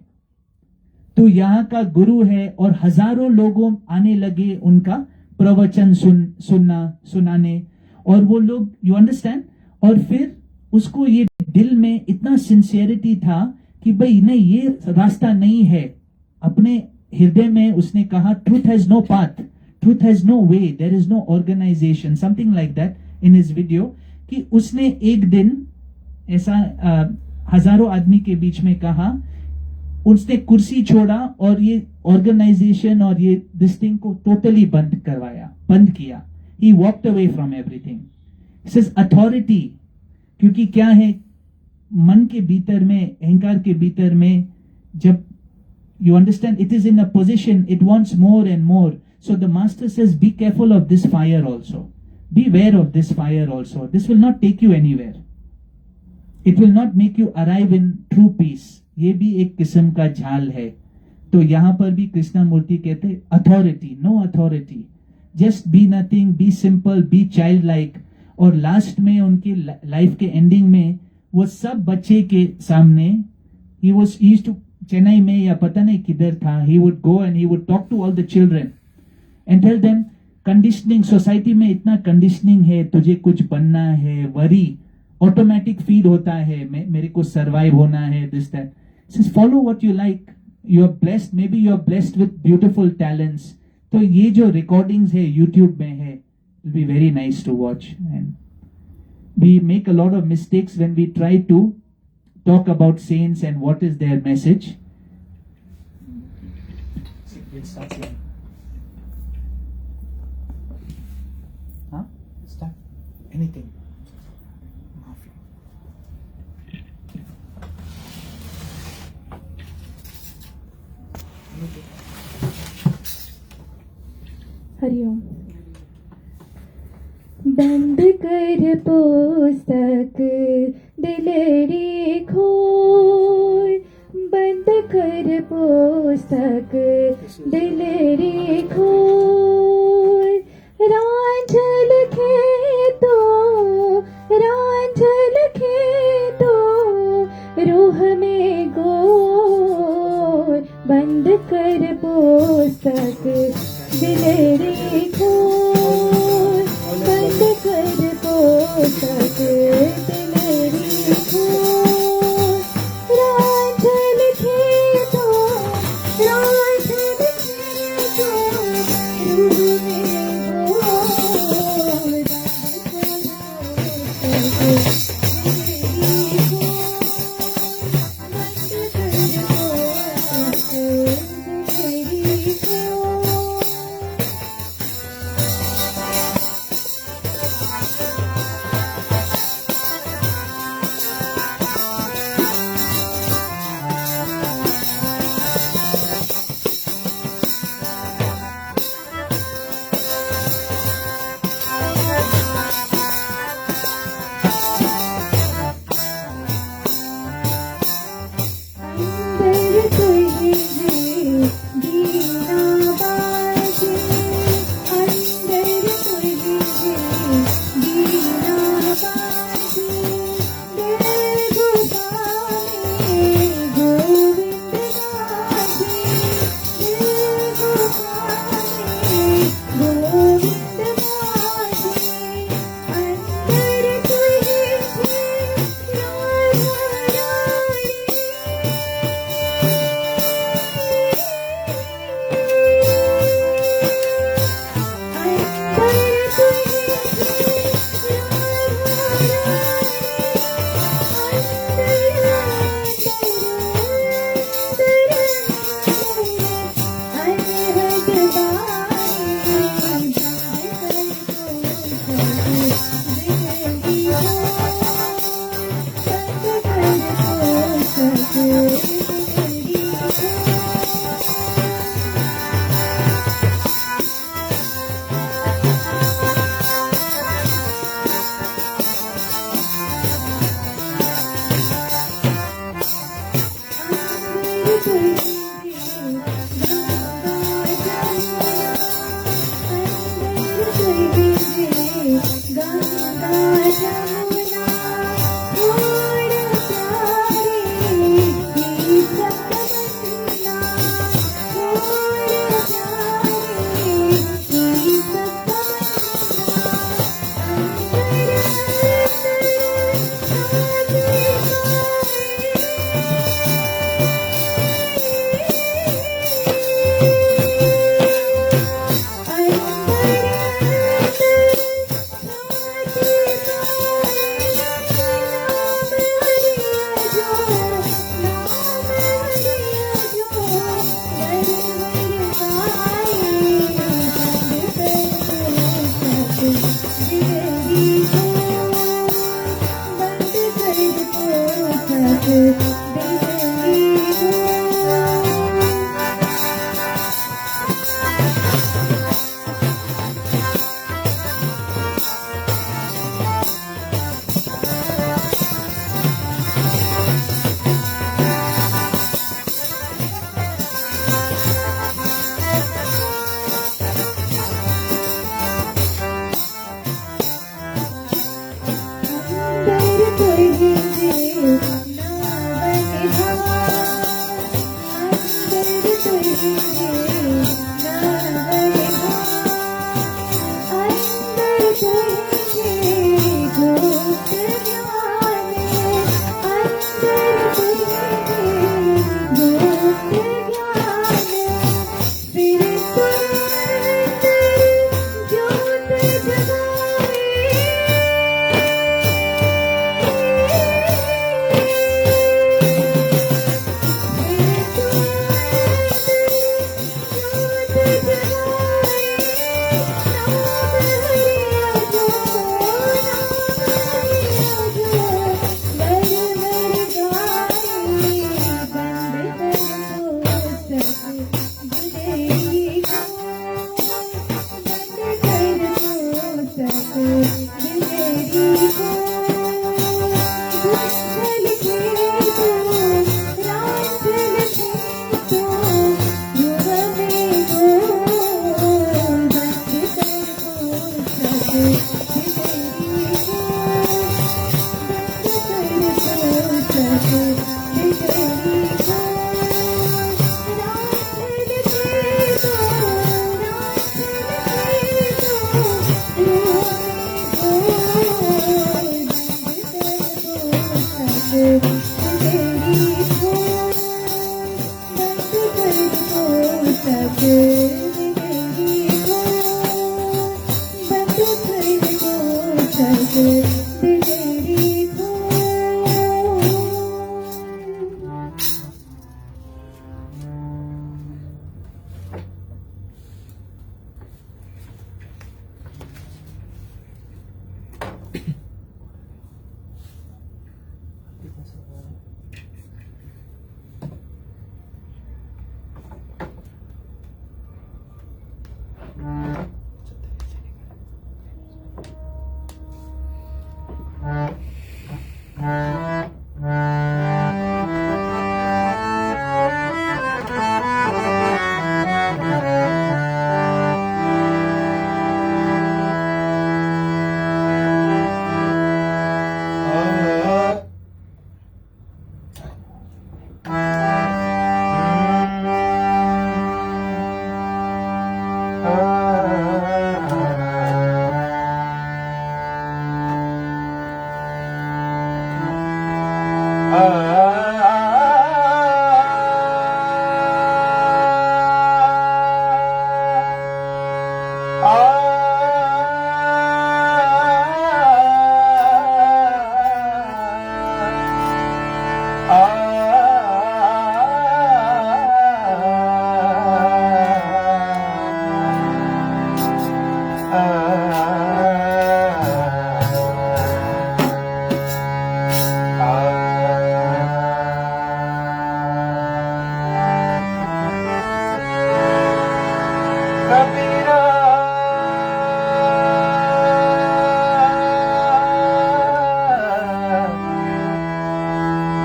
तू यहाँ का गुरु है. और हजारों लोगों आने लगे उनका प्रवचन सुनाने, और वो लोग, यू अंडरस्टैंड. और फिर उसको ये दिल में इतना सिंसियरिटी था कि भाई नहीं, ये रास्ता नहीं है. अपने हृदय में उसने कहा, truth has no path, truth has no way, there is no organisation, something like that in his video. कि उसने एक दिन ऐसा हजारों आदमी के बीच में कहा, उसने कुर्सी छोड़ा और ये ऑर्गेनाइजेशन और ये दिस थिंग को टोटली बंद किया. He walked away from everything. This authority. क्योंकि क्या है, मन के भीतर में, अहंकार के भीतर में, जब you understand, it is in a position, it wants more and more. So the master says, be careful of this fire also, beware of this fire also. This will not take you anywhere. It will not make you arrive in true peace. ये भी एक किस्म का झाल है. तो यहाँ पर भी कृष्णमूर्ति कहते, authority, no authority, just be nothing, be simple, be child like. और लास्ट में उनकी लाइफ के एंडिंग में वो सब बच्चे के सामने, he used to, चेन्नई में या पता नहीं किधर था, he would go and he would talk to all the children and tell them, conditioning, society में इतना कंडीशनिंग है, तुझे कुछ बनना है, वरी ऑटोमेटिक फील होता है, मेरे को सरवाइव होना है, this that. Says follow what you like. You are blessed. Maybe you are blessed with beautiful talents. तो ये जो recordings है YouTube में है, will be very nice to watch. And we make a lot of mistakes when we try to talk about saints and what is their message. We'll start here. Huh? Start. Anything. Hariom. बंद कर पुस्तक दिलरी खोल, बंद कर पुस्तक दिलरी खोल. रांझल खेतो रूह में गोल, बंद कर पुस्तक दिलरी खोल.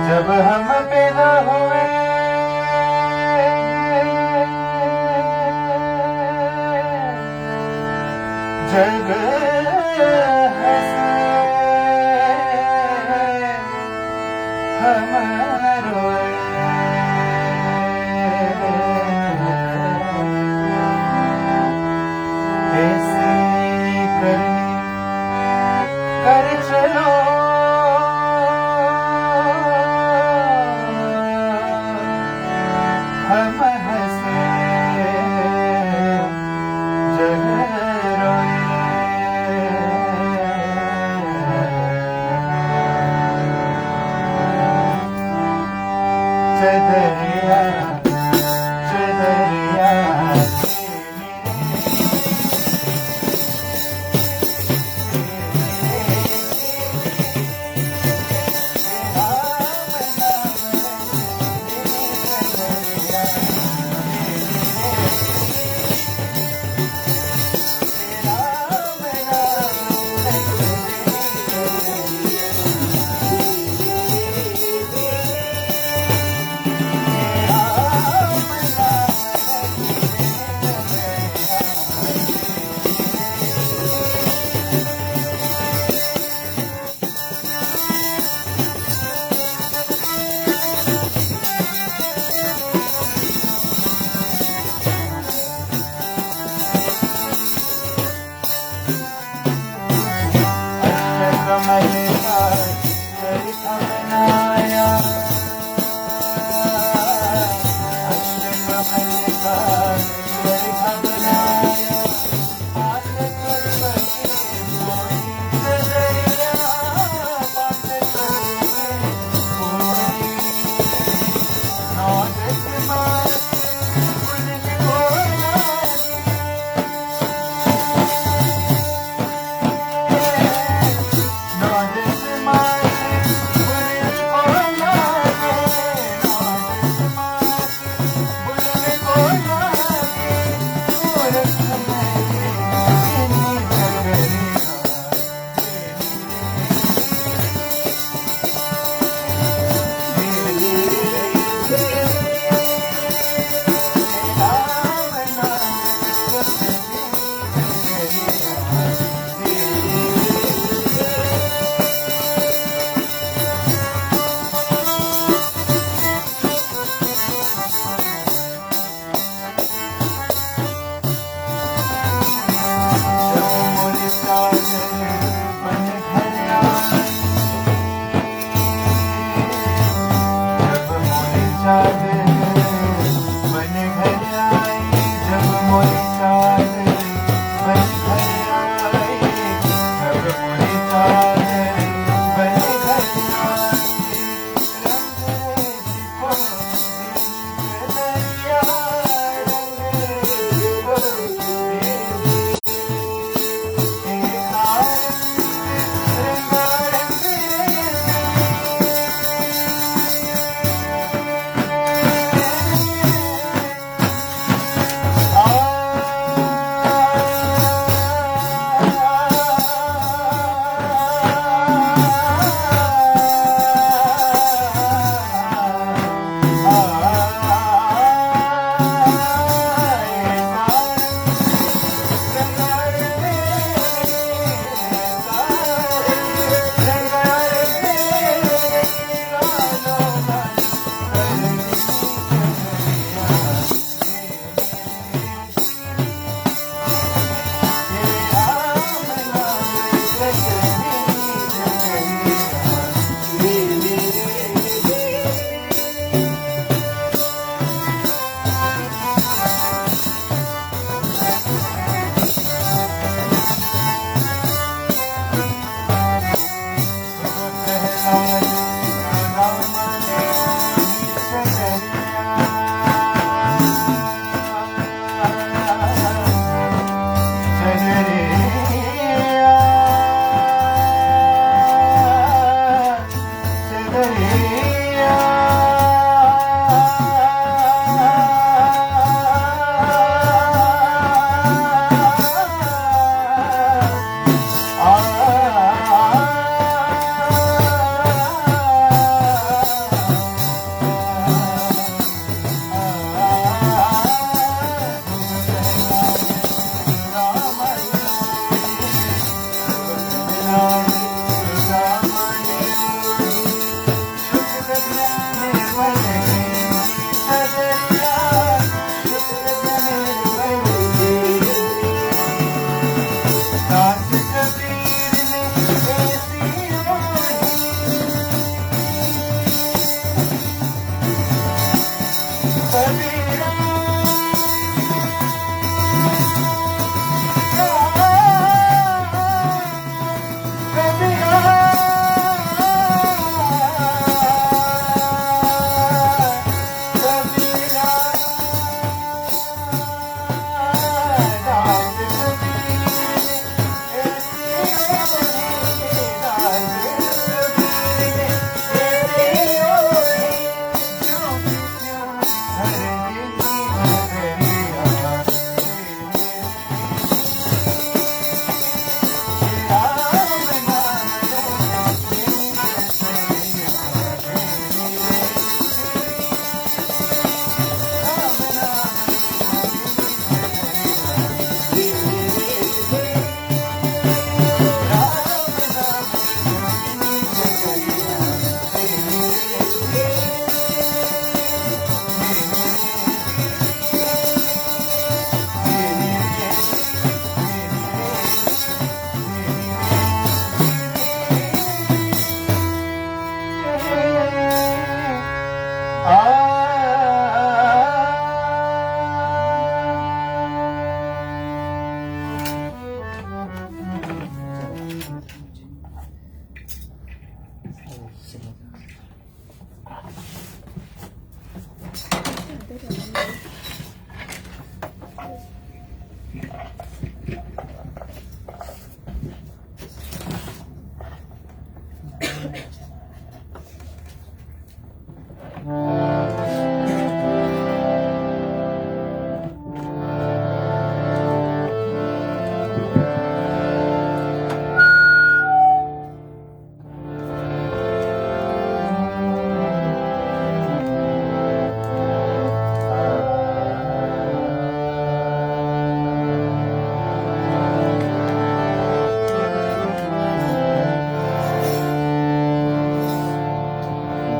जब हम पैदा हुए जग हंसे हम रोए ऐसी करनी कर चलो हम हंसे जग रोए चदरिया चदरिया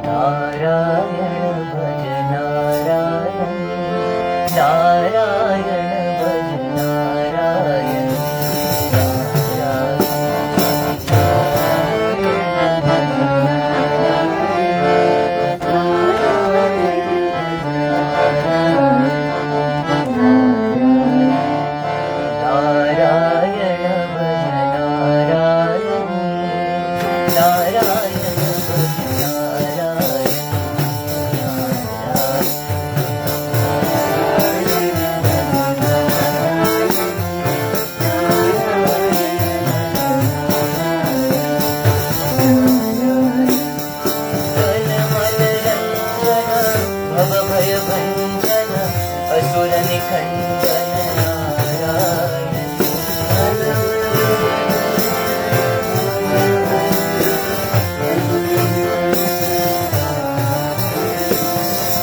नारायण भज नारायण नारायण भज नारायण नारायण भज नारायण नारायण भज नारायण भव भय भंजन असुर निखंडन नारायण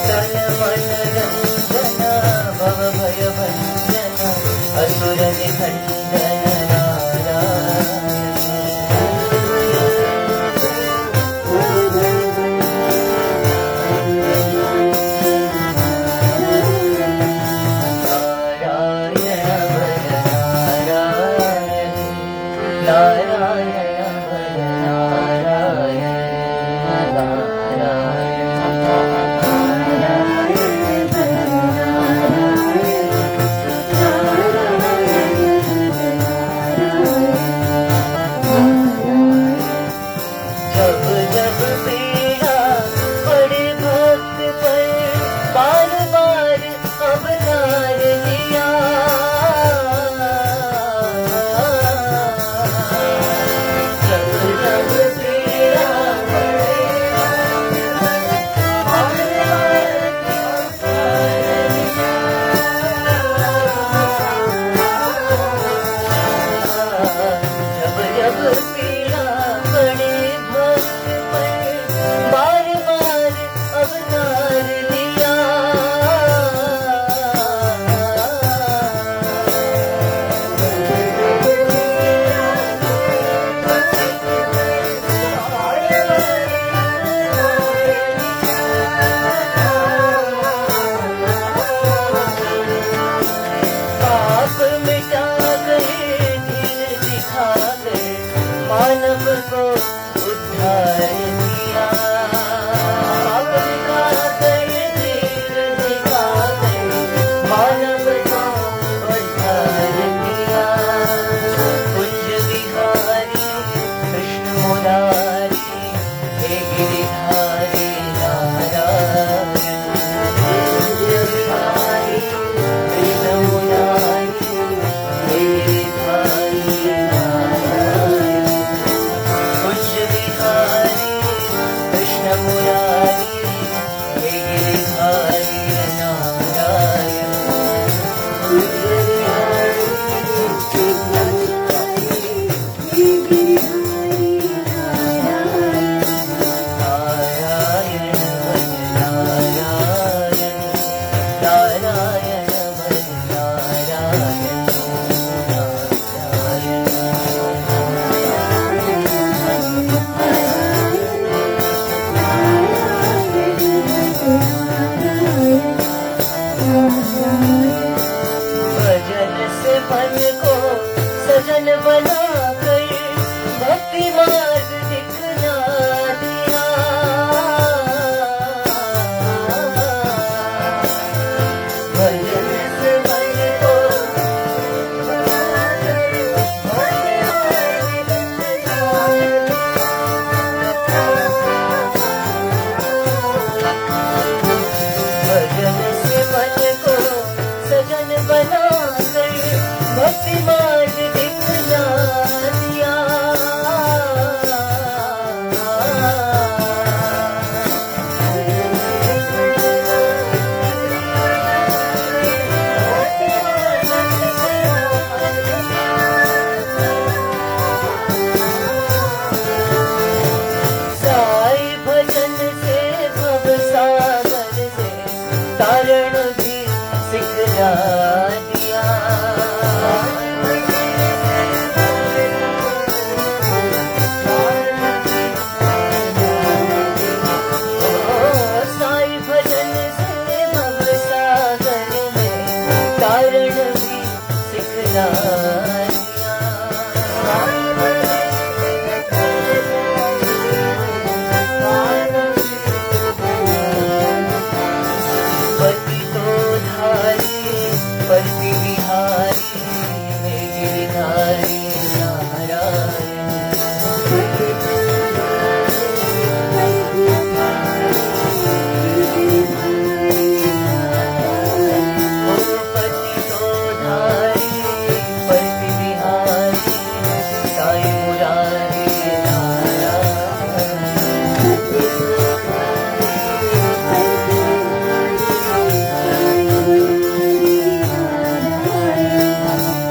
तन मन रंजन भव भय भंजन असुर निखंडन नारायण तारण भी सिखला दिया। साई भजन से भव सागर में तारण भी सिखला दिया। पति तो धारी पति विहारी में गिरधारी नारायण। पति तो धारी पति विहारी साई मुरारी नारायण।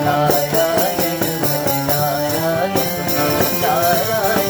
नारायण नारायण नारायण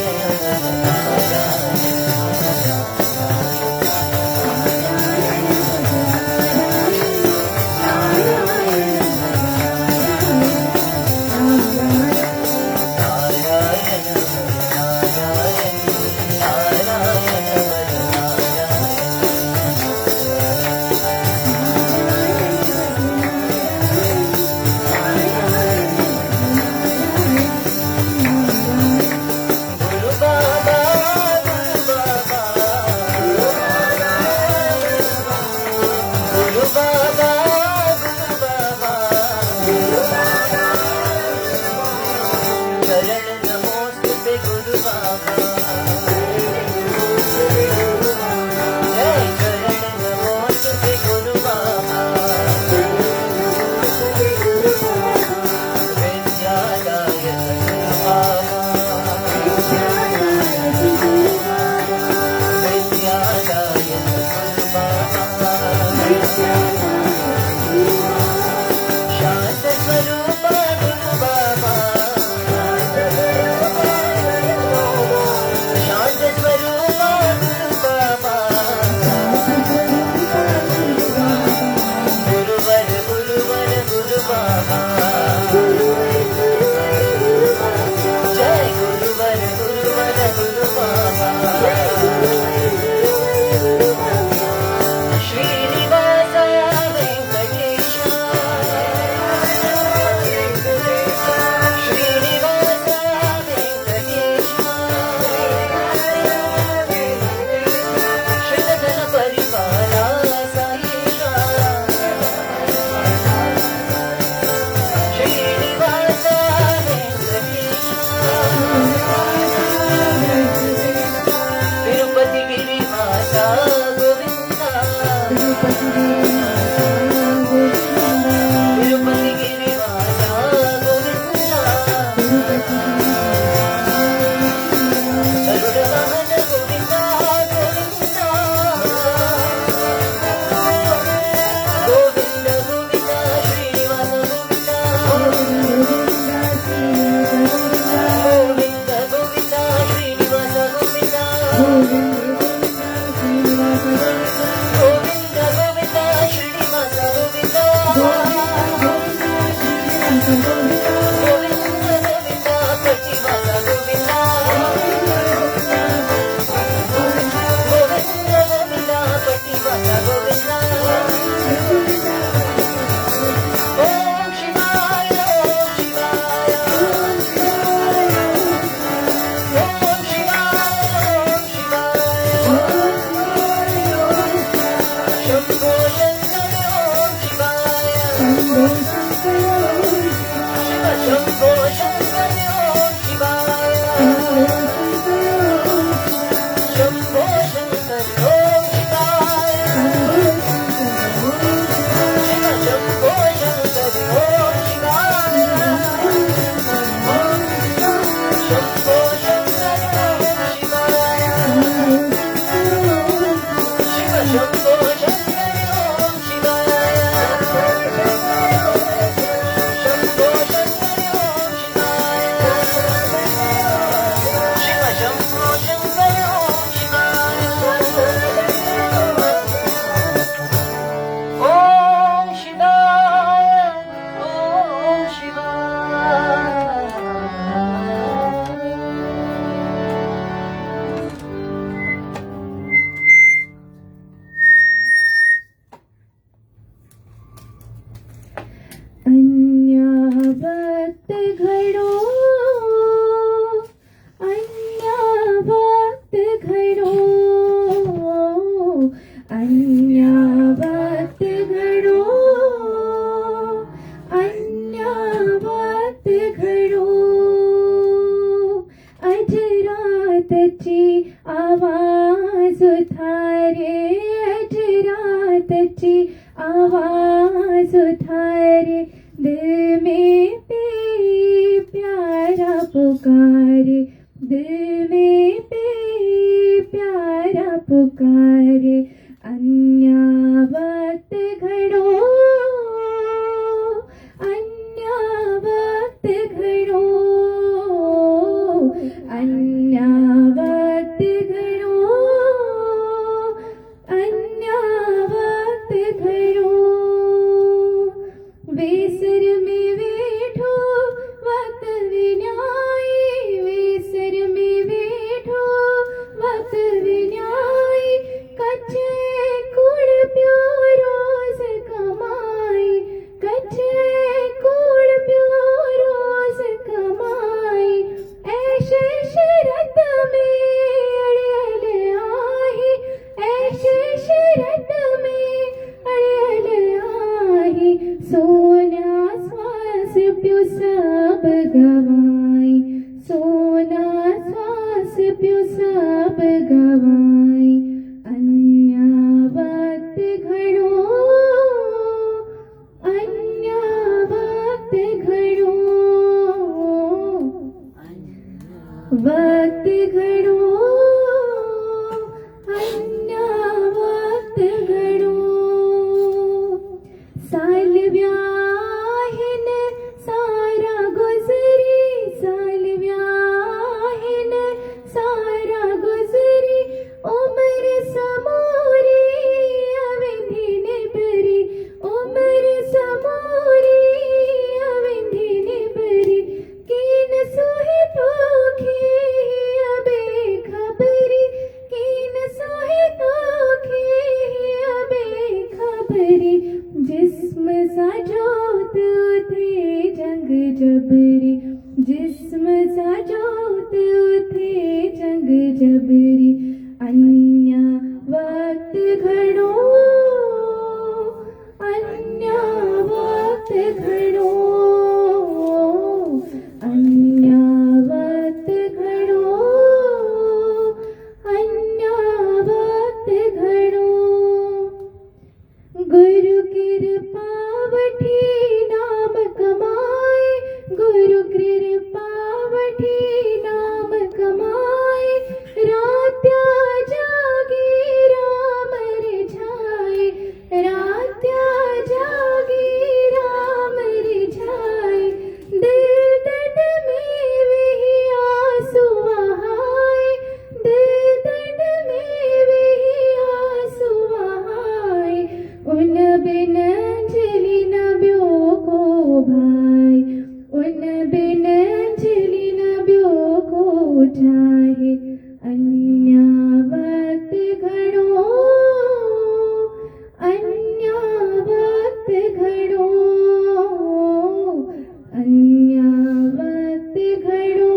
गुरु बाबा गुरु बाबा गुरु बाबा गुरु बाबा चरण नमोस्तुते गुरु बाबा। जय चरण नमोस्तुते गुरु बाबा। विद्यादायक गुरु बाबा। विद्यादायक गुरु बाबा। शांत स्वरूप गुरु बाबा। शांत स्वरूप गुरु बाबा। गुरुवर गुरुवर गुरु बाबा। जय गुरुवर गुरुवर गुरु बाबा। श्रीनिवास वेंकटेश श्रीनिवास वेंकटेश श्रीधर परिपाला साईशा। श्रीनिवास वेंकटेश तिरुपति गिरिवासा गोविंदा। तिरुपति गिरिवासा गोविंदा। गरुड़ वाहन गोविंदा गोविंदा। गोविंद गोविंद श्रीनिवास गोविंदा। गोविंद गोविंद श्रीनिवास गोविंदा। गोविंद गोविंद श्रीनिवास गोविंदा। गोविंद गोविंद प्रतिवास गोविंदा। गोविंद गोविंद प्रतिवास गोविंदा। ओम शिवाय ओम शिवाय ओम शिवाय ओम शिवाय शंभो शंकर ओम शिवाय। शिव शंभो शंकर ओम शिवाय। शंभो शंकर ओम शिवाय। शिव शंभो शंकर ओम शिवाय। शंभो शंकर ओम शिवाय। शिव शंभो शंकर ओम शिवाय। शंभो शंकर ओम शिवाय। शिव शंभो शंकर ओम शिवाय। वक्त घडो अन्य वक्त घडो अन्य वक्त घडो अन्य वक्त घडो अजरातची आवाज उठारे अजरातची आवाज उठारे दिल में प्यारा पुकारे दिल में प्यारा पुकारे अन्य वक्त घडो अन्य वक्त घडो अन्य वक्त घडो अन्य वक्त घडो वेसर में वेठो वक्त विन्याई वेसर में वेठो वक्त विन्याई कच्चे कुड़ प्यो रोज कमाई कच्चे कुड़ प्यो रोज कमाई ऐशे शरत में अड़ियल आई ऐशे शरत में अड़ियल आई सोना श्वास प्यो सब गवाई सोना श्वास प्यो सब गवाई अन्य वक्त घडो अन्य वक्त घडो वक्त घडो अन्य वक्त घडो साल व्याहिन सारा गुजरी साल व्याहिन सारा गुजरी उम्र समोरी अवधि निभरी उम्र समोरी अवधि निभरी कीन सोहे तोखे अबे खबरी कीन सोहे तोखे अबे खबरी जिस्म सा जोत उठे जंग जबरी जिस्म सा जोत उठे जंग जबरी अन्य वक्त घडो अन्य वक्त घडो अन्य वक्त घडो अन्य वक्त घडो गुरु कृपावठी नाम कमाए गुरु कृपावठी नाम कमाए रात्या जागी राम रिझाए रात्या जागी राम रिझाए दिल दर्द में वही आंसू बहाए दिल दर्द में वही आंसू बहाए उन बिन अंजलि न ब्यो को भाई उन बिन अंजलि न ब्यो को चाहे अन्य वक्त घडो अन्य वक्त घडो अन्य वक्त घडो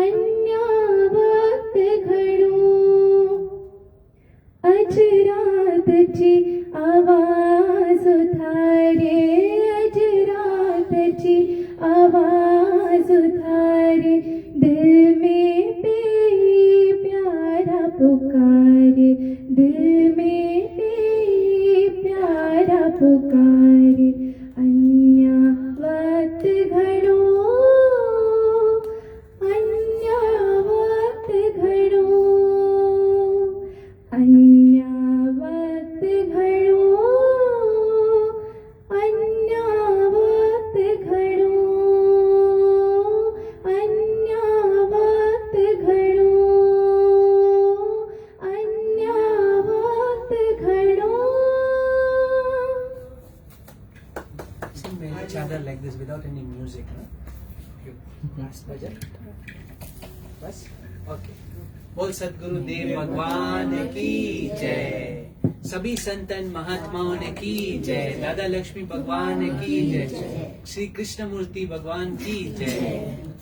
अन्य वक्त घडो अजरातची आवाज उठारे अजरातची आवाज उठारे दिल में प्यारा पुकारे दिल में प्यारा पुकारे अन्य वक्त घडो अन्य वक्त घडो अन्य वक्त घडो अन्य वक्त घडो अन्य वक्त घडो अन्य वक्त घडो Sing each other like this without any music, no? बस ओके बोल सदगुरु देव भगवान की जय सभी संतन महात्माओं ने की जय, दादा लक्ष्मी भगवान की जय, श्री कृष्ण मूर्ति भगवान की जय।